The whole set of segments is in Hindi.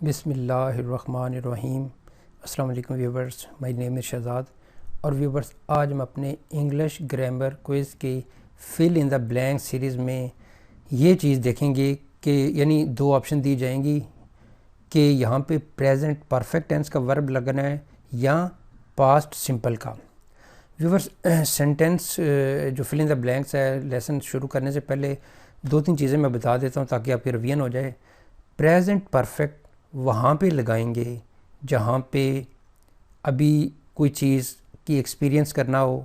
बिस्मिल्लाहिर्रहमानिर्रहीम। अस्सलाम वालेकुम viewers, my name is Shahzad. और व्यूवर्स, आज हम अपने इंग्लिश ग्रामर क्विज़ के fill in the blank series में ये चीज़ देखेंगे कि यानी दो ऑप्शन दी जाएंगी कि यहाँ पे प्रेजेंट परफेक्ट टेंस का वर्ब लगना है या पास्ट सिंपल का। व्यूवर्स, सेंटेंस जो फिल इन द ब्लैंक्स है, लेसन शुरू करने से पहले दो तीन चीज़ें मैं बता देता हूँ ताकि आपकी रिवीजन हो जाए। प्रेजेंट परफेक्ट वहाँ पे लगाएंगे जहाँ पे अभी कोई चीज़ की एक्सपीरियंस करना हो,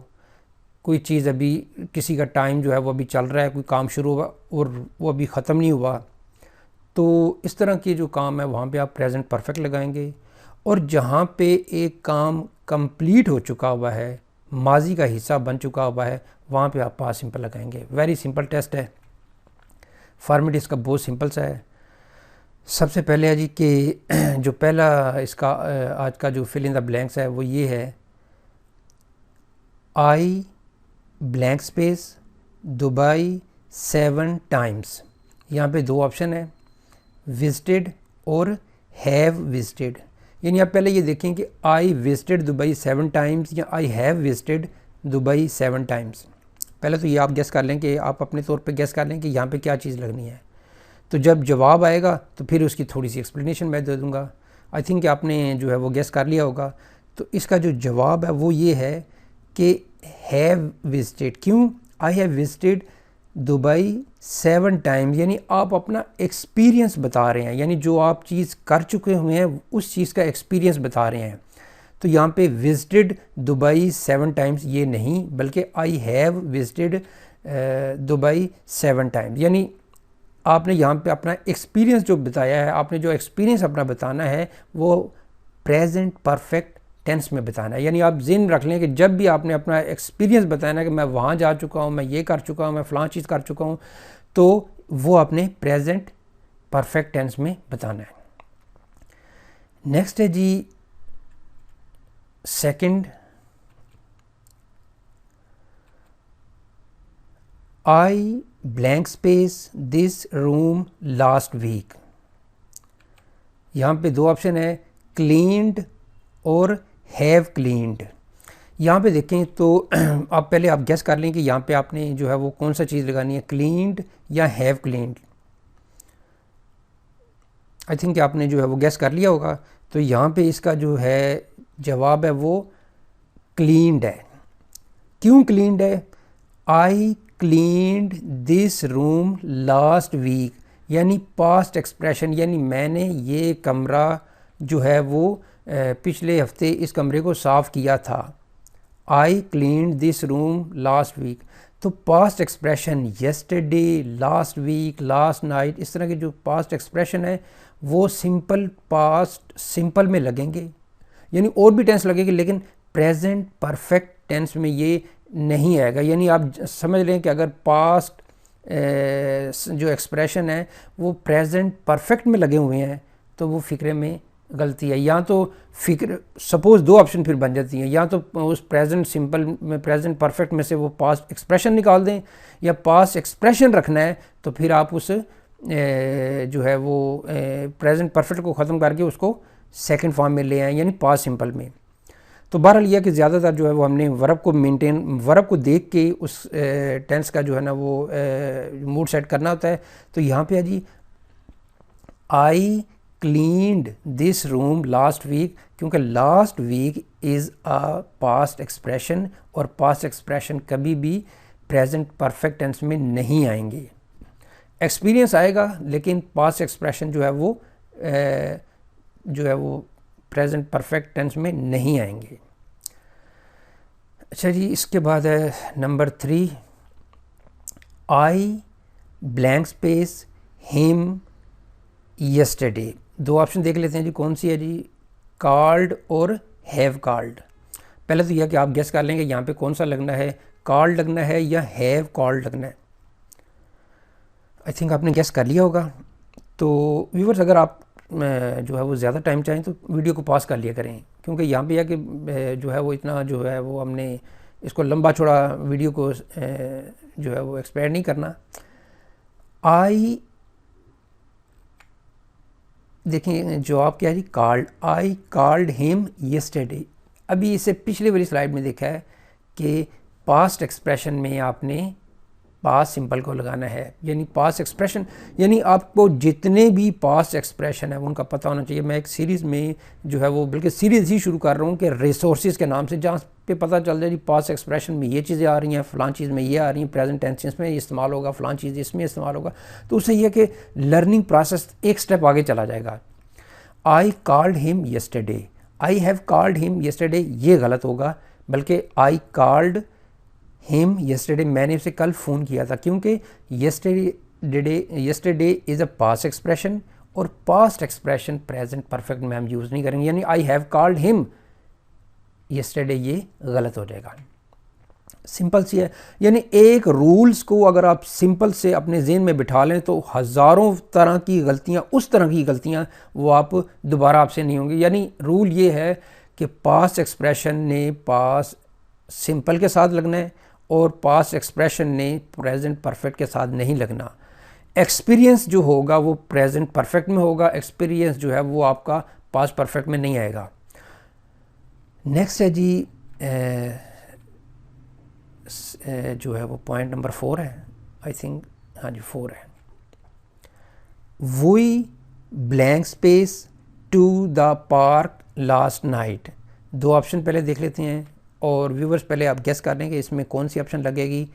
कोई चीज़ अभी किसी का टाइम जो है वो अभी चल रहा है, कोई काम शुरू हुआ और वो अभी ख़त्म नहीं हुआ, तो इस तरह के जो काम है वहाँ पे आप प्रेजेंट परफेक्ट लगाएंगे। और जहाँ पे एक काम कंप्लीट हो चुका हुआ है, माजी का हिस्सा बन चुका हुआ है, वहाँ पे आप पास्ट सिंपल लगाएंगे। वेरी सिंपल टेस्ट है, फॉर्मेट इसका बहुत सिंपल सा है। सबसे पहले है जी कि जो पहला इसका आज का जो फिल इन द ब्लैंक्स है वो ये है, आई ब्लैंक स्पेस दुबई 7 टाइम्स। यहाँ पे दो ऑप्शन है, विजिटेड और हैव विजिटेड। यानी आप पहले ये देखें कि आई विजिटेड दुबई 7 टाइम्स या I have visited Dubai 7 times. पहले तो ये आप गेस कर लें कि आप अपने तौर पे गेस कर लें कि यहाँ पे क्या चीज़ लगनी है। तो जब जवाब आएगा तो फिर उसकी थोड़ी सी एक्सप्लेनेशन मैं दे दूँगा। आई थिंक कि आपने जो है वो गेस कर लिया होगा। तो इसका जो जवाब है वो ये है कि हैव विजिटेड। क्यों? I have visited Dubai 7 times, यानी आप अपना एक्सपीरियंस बता रहे हैं, यानी जो आप चीज़ कर चुके हुए हैं उस चीज़ का एक्सपीरियंस बता रहे हैं। तो यहाँ पे विजिटेड दुबई 7 टाइम्स ये नहीं, बल्कि I have visited Dubai 7 times. यानी आपने यहाँ पे अपना एक्सपीरियंस जो बताया है, आपने जो एक्सपीरियंस अपना बताना है वो प्रेजेंट परफेक्ट टेंस में बताना है। यानी आप ज़हन रख लें कि जब भी आपने अपना एक्सपीरियंस बताना है कि मैं वहाँ जा चुका हूँ, मैं ये कर चुका हूँ, मैं फ़लाँ चीज़ कर चुका हूँ, तो वो आपने प्रेजेंट परफेक्ट टेंस में बताना है। नेक्स्ट है जी second, I blank space this room last week. यहाँ पे दो ऑप्शन है, क्लीन्ड और हैव क्लीन्ड। यहाँ पे देखें तो आप पहले आप गेस कर लें कि यहाँ पे आपने जो है वो कौन सा चीज़ लगानी है, क्लीन्ड या हैव क्लीन्ड। आई थिंक कि आपने जो है वो गेस कर लिया होगा। तो यहाँ पे इसका जो है जवाब है वो क्लीन्ड है। क्यों क्लीन्ड है? I cleaned this room last week, यानी पास्ट एक्सप्रेशन, यानी मैंने ये कमरा जो है वो पिछले हफ्ते इस कमरे को साफ़ किया था। I cleaned this room last week. तो past expression yesterday, last week, last night, इस तरह के जो पास्ट एक्सप्रेशन है वो सिंपल पास्ट सिंपल में लगेंगे, यानी और भी टेंस लगेंगे, लेकिन प्रेजेंट परफेक्ट टेंस में ये नहीं आएगा। यानी आप समझ लें कि अगर पास्ट जो एक्सप्रेशन है वो प्रेजेंट परफेक्ट में लगे हुए हैं तो वो फिक्रे में गलती है। या तो फिक्र, सपोज़ दो ऑप्शन फिर बन जाती हैं, या तो उस प्रेजेंट सिंपल में, प्रेजेंट परफेक्ट में से वो पास्ट एक्सप्रेशन निकाल दें, या पास्ट एक्सप्रेशन रखना है तो फिर आप उस जो है वो प्रेजेंट परफेक्ट को ख़त्म करके उसको सेकंड फॉर्म में ले आएँ, यानी पास्ट सिंपल में। तो बहरहाल यह कि ज़्यादातर जो है वो हमने वर्ब को मेंटेन, वर्ब को देख के उस टेंस का जो है ना वो मूड सेट करना होता है। तो यहाँ पे है जी, I cleaned this room last week, क्योंकि last week is a past expression और पास्ट एक्सप्रेशन कभी भी प्रेजेंट परफेक्ट टेंस में नहीं आएंगे। एक्सपीरियंस आएगा लेकिन पास्ट एक्सप्रेशन जो है वो प्रेजेंट परफेक्ट टेंस में नहीं आएंगे। अच्छा जी, इसके बाद है नंबर 3, आई ब्लैंक स्पेस हिम यस्टरडे। दो ऑप्शन देख लेते हैं जी, कौन सी है जी, कॉल्ड और हैव कॉल्ड। पहले तो यह कि आप गेस कर लेंगे यहाँ पे कौन सा लगना है, कॉल्ड लगना है या हैव कॉल्ड लगना है। आई थिंक आपने गेस कर लिया होगा। तो व्यूअर्स, अगर आप जो है वो ज़्यादा टाइम चाहें तो वीडियो को पॉज कर लिया करें, क्योंकि यहाँ पे है कि जो है वो इतना जो है वो हमने इसको लंबा चौड़ा वीडियो को जो है वो एक्सपेंड नहीं करना। आई देखें जवाब क्या है जी, called, I called him yesterday. अभी इसे पिछले वाली स्लाइड में देखा है कि पास्ट एक्सप्रेशन में आपने पास्ट सिंपल को लगाना है, यानी पास्ट एक्सप्रेशन, यानी आपको जितने भी पास्ट एक्सप्रेशन है उनका पता होना चाहिए। मैं एक सीरीज़ में जो है वो बल्कि सीरीज़ ही शुरू कर रहा हूँ कि रिसोर्सेज के नाम से, जहाँ पे पता चल जाए जी पास्ट एक्सप्रेशन में ये चीज़ें आ रही हैं, फ़लाँ चीज़ में ये आ रही हैं, प्रेजेंट टेंस में इस्तेमाल होगा, फ़लाँ चीज़ इसमें इस्तेमाल होगा, तो उससे यह कि लर्निंग प्रोसेस एक स्टेप आगे चला जाएगा। आई called him yesterday, I have called him yesterday ये गलत होगा, बल्कि आई कॉल्ड हिम येस्टरडे, मैंने उसे कल फ़ोन किया था, क्योंकि yesterday is a past expression और पास्ट एक्सप्रेशन प्रेजेंट परफेक्ट में हम यूज़ नहीं करेंगे, यानी I have called him yesterday ये गलत हो जाएगा। सिंपल सी है, यानी एक रूल्स को अगर आप सिंपल से अपने ज़हन में बिठा लें तो हज़ारों तरह की गलतियाँ, उस तरह की गलतियाँ वो आप दोबारा आपसे नहीं होंगी। यानी रूल ये है कि पास्ट एक्सप्रेशन ने पास्ट सिंपल के साथ लगना है और पास्ट एक्सप्रेशन ने प्रेजेंट परफेक्ट के साथ नहीं लगना। एक्सपीरियंस जो होगा वो प्रेजेंट परफेक्ट में होगा, एक्सपीरियंस जो है वो आपका पास्ट परफेक्ट में नहीं आएगा। नेक्स्ट है जी जो है वो पॉइंट नंबर 4 है, आई थिंक, हाँ जी 4 है। We blank space to the park last night. दो ऑप्शन पहले देख लेते हैं और व्यूवर्स पहले आप गेस कर लें कि इसमें कौन सी ऑप्शन लगेगी।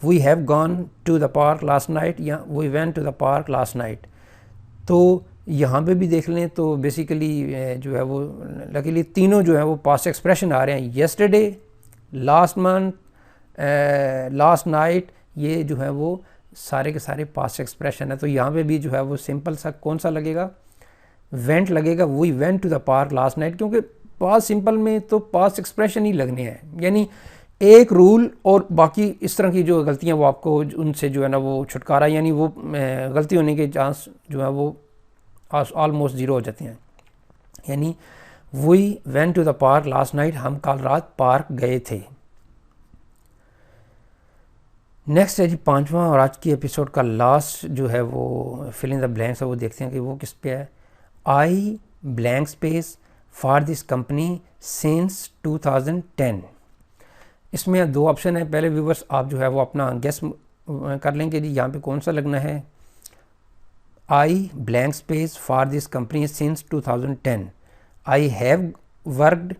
We have gone to the park last night या we went to the park last night. तो यहाँ पे भी देख लें तो बेसिकली जो है वो लकीली तीनों जो है वो पास्ट एक्सप्रेशन आ रहे हैं। Yesterday, last month, last night, ये जो है वो सारे के सारे पास्ट एक्सप्रेशन है। तो यहाँ पे भी जो है वो सिंपल सा कौन सा लगेगा, वेंट लगेगा। We went to the park last night, क्योंकि पास्ट सिंपल में तो पास्ट एक्सप्रेशन ही लगने हैं। यानी एक रूल और बाकी इस तरह की जो गलतियाँ वो आपको उनसे जो है ना वो छुटकारा, यानी वो गलती होने के चांस जो है वो ऑलमोस्ट ज़ीरो हो जाते हैं। यानी we went to the park last night, हम कल रात पार्क गए थे। नेक्स्ट है जी 5वां और आज की एपिसोड का लास्ट जो है वो फिल इन द ब्लैंक्स है, वो देखते हैं कि वो किस पे है। आई blank space for this company since 2010। इसमें दो ऑप्शन है। पहले व्यूवर्स आप जो है वो अपना गेस कर लेंगे जी यहाँ पे कौन सा लगना है। आई blank space for this company since 2010, I have worked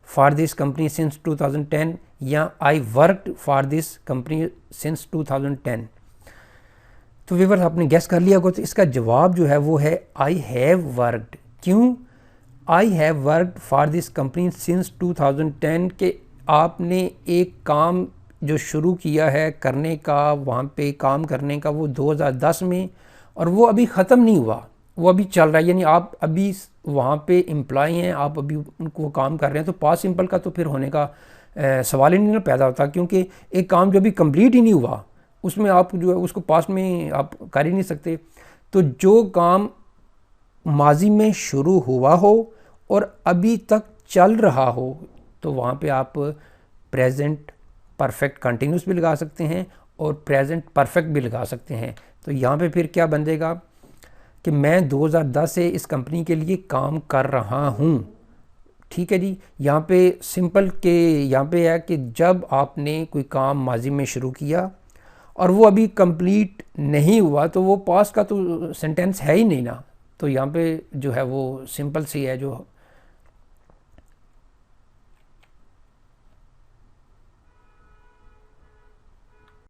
for this company since 2010 या I worked for this company since 2010। तो व्यूवर्स आपने गेस कर लिया होगा, तो इसका जवाब जो है वो है आई हैव वर्कड। क्यों I have worked for this company since 2010 के आपने एक काम जो शुरू किया है करने का, वहाँ पे काम करने का, वो 2010 में, और वो अभी ख़त्म नहीं हुआ, वो अभी चल रहा है। यानी आप अभी वहाँ पे एम्प्लॉय हैं, आप अभी उनको काम कर रहे हैं। तो पास्ट सिंपल का तो फिर होने का सवाल ही नहीं पैदा होता, क्योंकि एक काम जो अभी कंप्लीट ही नहीं हुआ उसमें आप जो है उसको पास्ट में आप कर ही नहीं सकते। तो जो काम माजी में शुरू हुआ हो और अभी तक चल रहा हो, तो वहाँ पे आप प्रेजेंट परफेक्ट कंटिन्यूस भी लगा सकते हैं और प्रेजेंट परफेक्ट भी लगा सकते हैं। तो यहाँ पे फिर क्या बन जाएगा कि मैं 2010 से इस कंपनी के लिए काम कर रहा हूँ। ठीक है जी, यहाँ पे सिंपल के यहाँ पे है कि जब आपने कोई काम माजी में शुरू किया और वो अभी कंप्लीट नहीं हुआ, तो वो पास्ट का तो सेंटेंस है ही नहीं ना। तो यहाँ पे जो है वो सिंपल सी है, जो